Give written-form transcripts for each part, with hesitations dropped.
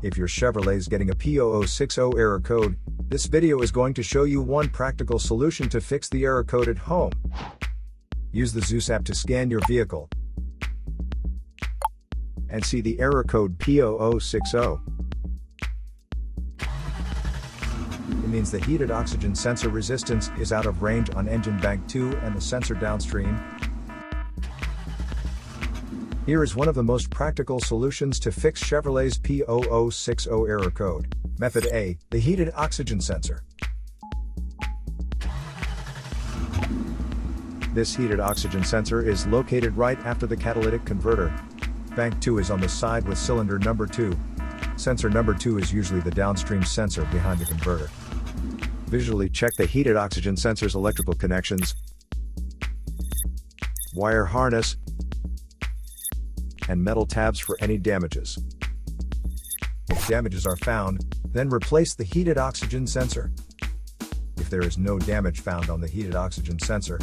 If your Chevrolet is getting a P0060 error code, this video is going to show you one practical solution to fix the error code at home. Use the ZEUS app to scan your vehicle and see the error code P0060. It means the heated oxygen sensor resistance is out of range on engine bank 2 and the sensor downstream. Here is one of the most practical solutions to fix Chevrolet's P0060 error code. Method A, the heated oxygen sensor. This heated oxygen sensor is located right after the catalytic converter. Bank 2 is on the side with cylinder number 2. Sensor number 2 is usually the downstream sensor behind the converter. Visually check the heated oxygen sensor's electrical connections, wire harness, and metal tabs for any damages. If damages are found, then replace the heated oxygen sensor. If there is no damage found on the heated oxygen sensor,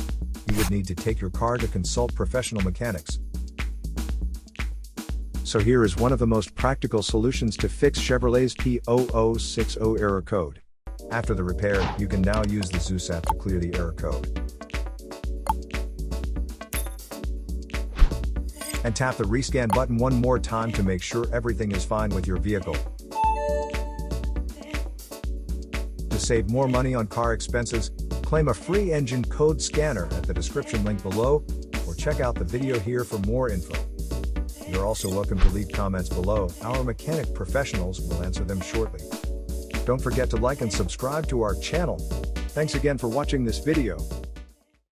you would need to take your car to consult professional mechanics. So here is one of the most practical solutions to fix Chevrolet's P0060 error code. After the repair, you can now use the ZEUS app to clear the error code. And tap the rescan button one more time to make sure everything is fine with your vehicle. To save more money on car expenses, claim a free engine code scanner at the description link below, or check out the video here for more info. You're also welcome to leave comments below. Our mechanic professionals will answer them shortly. Don't forget to like and subscribe to our channel. Thanks again for watching this video.